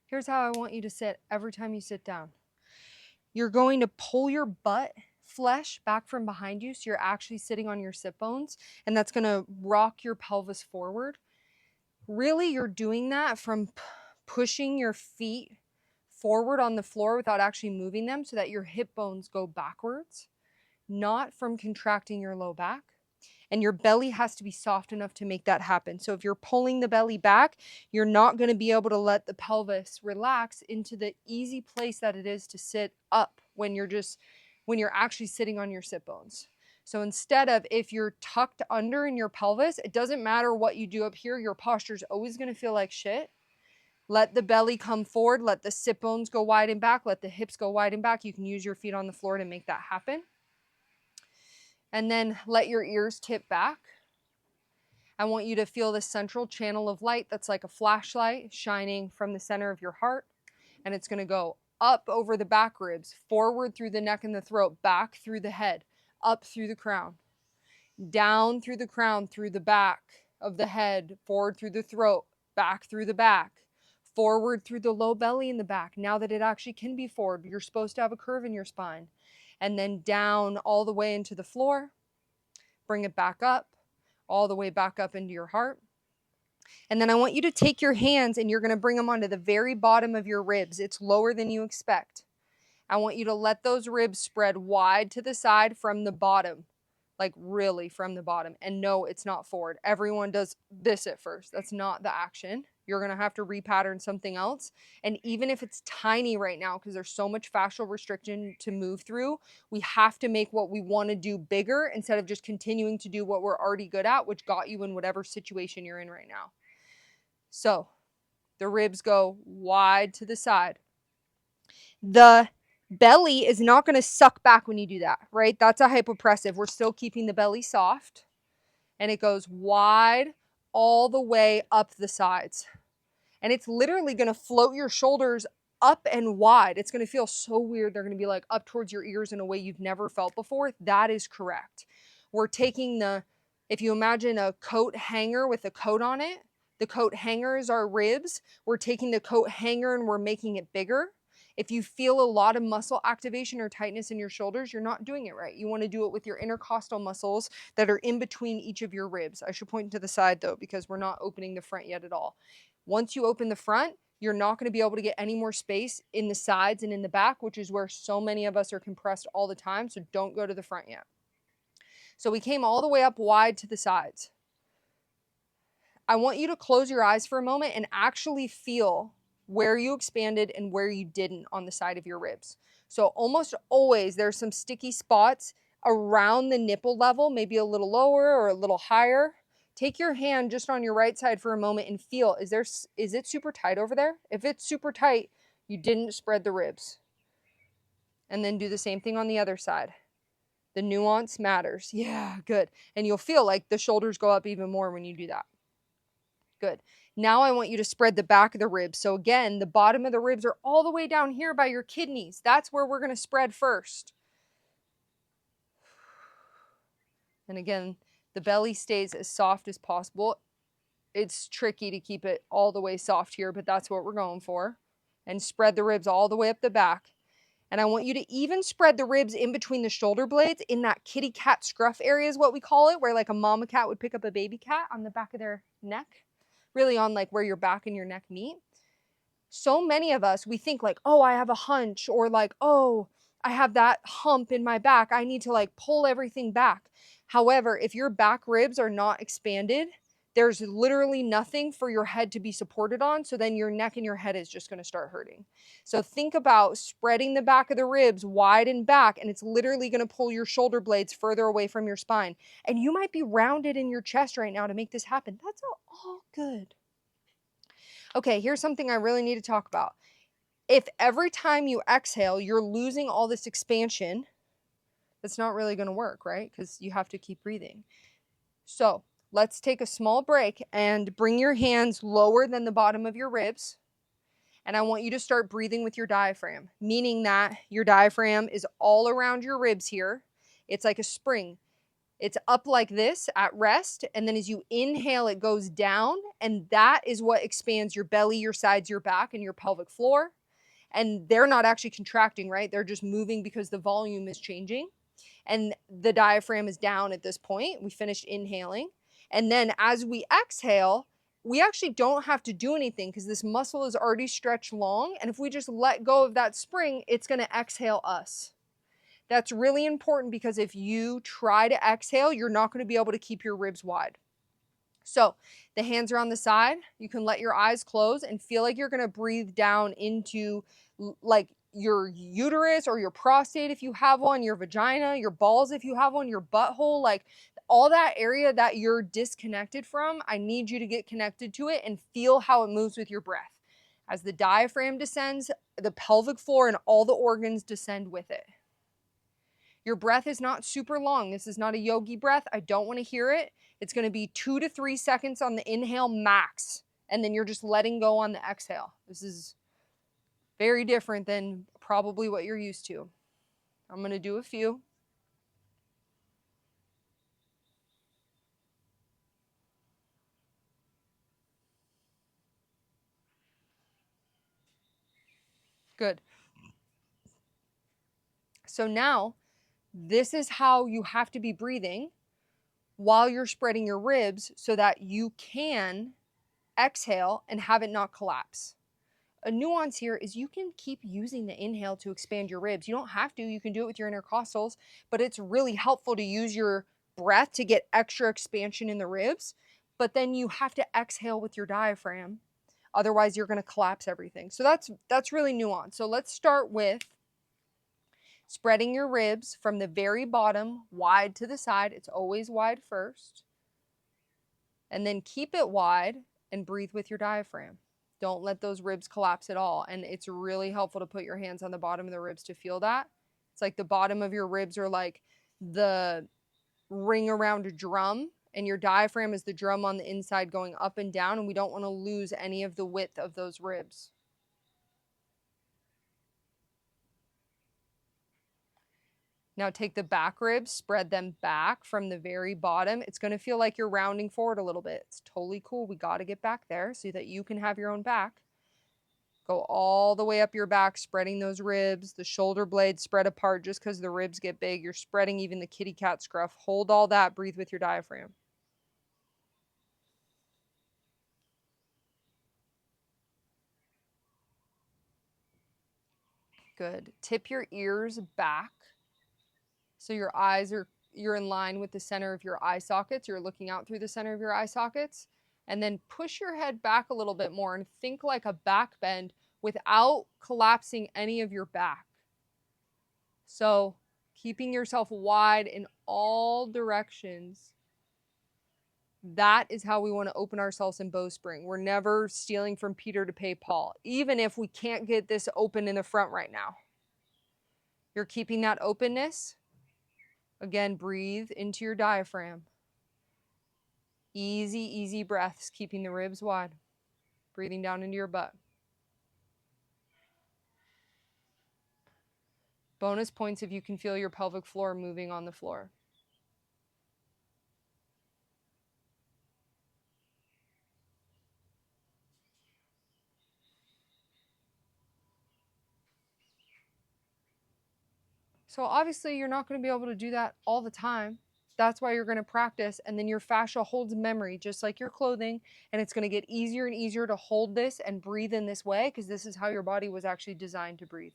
Here's how I want you to sit every time you sit down. You're going to pull your butt flesh back from behind you, so you're actually sitting on your sit bones, and that's going to rock your pelvis forward. Really, you're doing that from pushing your feet forward on the floor without actually moving them so that your hip bones go backwards, not from contracting your low back. And your belly has to be soft enough to make that happen. So if you're pulling the belly back, you're not going to be able to let the pelvis relax into the easy place that it is to sit up when you're actually sitting on your sit bones. So instead of, if you're tucked under in your pelvis, it doesn't matter what you do up here, your posture is always going to feel like shit. Let the belly come forward, let the sit bones go wide and back, let the hips go wide and back. You can use your feet on the floor to make that happen. And then let your ears tip back. I want you to feel the central channel of light that's like a flashlight shining from the center of your heart. And it's going to go up over the back ribs, forward through the neck and the throat, back through the head, up through the crown, down through the crown, through the back of the head, forward through the throat, back through the back, forward through the low belly in the back. Now that it actually can be forward, you're supposed to have a curve in your spine. And then down all the way into the floor, bring it back up, all the way back up into your heart. And then I want you to take your hands and you're going to bring them onto the very bottom of your ribs. It's lower than you expect. I want you to let those ribs spread wide to the side from the bottom, like really from the bottom. And no, it's not forward. Everyone does this at first. That's not the action. You're going to have to repattern something else. And even if it's tiny right now, because there's so much fascial restriction to move through, we have to make what we want to do bigger instead of just continuing to do what we're already good at, which got you in whatever situation you're in right now. So the ribs go wide to the side. The belly is not going to suck back when you do that, right? That's a hypopressive. We're still keeping the belly soft. And it goes wide all the way up the sides. And it's literally going to float your shoulders up and wide. It's going to feel so weird. They're going to be like up towards your ears in a way you've never felt before. That is correct. We're taking if you imagine a coat hanger with a coat on it, the coat hanger is our ribs. We're taking the coat hanger and we're making it bigger. If you feel a lot of muscle activation or tightness in your shoulders, you're not doing it right. You want to do it with your intercostal muscles that are in between each of your ribs. I should point to the side though, because we're not opening the front yet at all. Once you open the front, you're not going to be able to get any more space in the sides and in the back, which is where so many of us are compressed all the time. So don't go to the front yet. So we came all the way up wide to the sides. I want you to close your eyes for a moment and actually feel where you expanded and where you didn't on the side of your ribs. So almost always there's some sticky spots around the nipple level, maybe a little lower or a little higher. Take your hand just on your right side for a moment and feel, is it super tight over there? If it's super tight, you didn't spread the ribs. And then do the same thing on the other side. The nuance matters. Yeah, good. And you'll feel like the shoulders go up even more when you do that. Good. Now I want you to spread the back of the ribs. So again, the bottom of the ribs are all the way down here by your kidneys. That's where we're going to spread first. And again, the belly stays as soft as possible. It's tricky to keep it all the way soft here, but that's what we're going for. And spread the ribs all the way up the back. And I want you to even spread the ribs in between the shoulder blades in that kitty cat scruff area is what we call it, where like a mama cat would pick up a baby cat on the back of their neck. Really on like where your back and your neck meet. So many of us, we think like, oh, I have a hunch, or like, oh, I have that hump in my back. I need to like pull everything back. However, if your back ribs are not expanded, there's literally nothing for your head to be supported on. So then your neck and your head is just going to start hurting. So think about spreading the back of the ribs wide and back, and it's literally going to pull your shoulder blades further away from your spine. And you might be rounded in your chest right now to make this happen. That's all good. Okay, here's something I really need to talk about. If every time you exhale, you're losing all this expansion, that's not really going to work, right? Because you have to keep breathing. So let's take a small break and bring your hands lower than the bottom of your ribs. And I want you to start breathing with your diaphragm, meaning that your diaphragm is all around your ribs here. It's like a spring. It's up like this at rest, and then as you inhale, it goes down, and that is what expands your belly, your sides, your back, and your pelvic floor. And they're not actually contracting, right? They're just moving because the volume is changing. And the diaphragm is down at this point. We finished inhaling. And then as we exhale, we actually don't have to do anything because this muscle is already stretched long. And if we just let go of that spring, it's going to exhale us. That's really important because if you try to exhale, you're not going to be able to keep your ribs wide. So the hands are on the side. You can let your eyes close and feel like you're going to breathe down into like your uterus or your prostate if you have one, your vagina, your balls if you have one, your butthole, like all that area that you're disconnected from. I need you to get connected to it and feel how it moves with your breath. As the diaphragm descends, the pelvic floor and all the organs descend with it. Your breath is not super long. This is not a yogi breath. I don't want to hear it. It's going to be 2 to 3 seconds on the inhale max, and then you're just letting go on the exhale. This is very different than probably what you're used to. I'm going to do a few. Good. So now, this is how you have to be breathing while you're spreading your ribs so that you can exhale and have it not collapse. A nuance here is you can keep using the inhale to expand your ribs. You don't have to. You can do it with your intercostals, but it's really helpful to use your breath to get extra expansion in the ribs. But then you have to exhale with your diaphragm. Otherwise, you're going to collapse everything. So that's really nuanced. So let's start with spreading your ribs from the very bottom wide to the side. It's always wide first. And then keep it wide and breathe with your diaphragm. Don't let those ribs collapse at all. And it's really helpful to put your hands on the bottom of the ribs to feel that. It's like the bottom of your ribs are like the ring around a drum, and your diaphragm is the drum on the inside going up and down, and we don't want to lose any of the width of those ribs. Now take the back ribs, spread them back from the very bottom. It's going to feel like you're rounding forward a little bit. It's totally cool. We got to get back there so that you can have your own back. Go all the way up your back, spreading those ribs. The shoulder blades spread apart just because the ribs get big. You're spreading even the kitty cat scruff. Hold all that. Breathe with your diaphragm. Good. Tip your ears back. So your eyes you're in line with the center of your eye sockets. You're looking out through the center of your eye sockets. And then push your head back a little bit more and think like a back bend without collapsing any of your back. So keeping yourself wide in all directions. That is how we want to open ourselves in Bowspring. We're never stealing from Peter to pay Paul, even if we can't get this open in the front right now. You're keeping that openness. Again, breathe into your diaphragm. Easy, easy breaths, keeping the ribs wide. Breathing down into your butt. Bonus points if you can feel your pelvic floor moving on the floor. So obviously you're not going to be able to do that all the time. That's why you're going to practice, and then your fascia holds memory just like your clothing, and it's going to get easier and easier to hold this and breathe in this way because this is how your body was actually designed to breathe.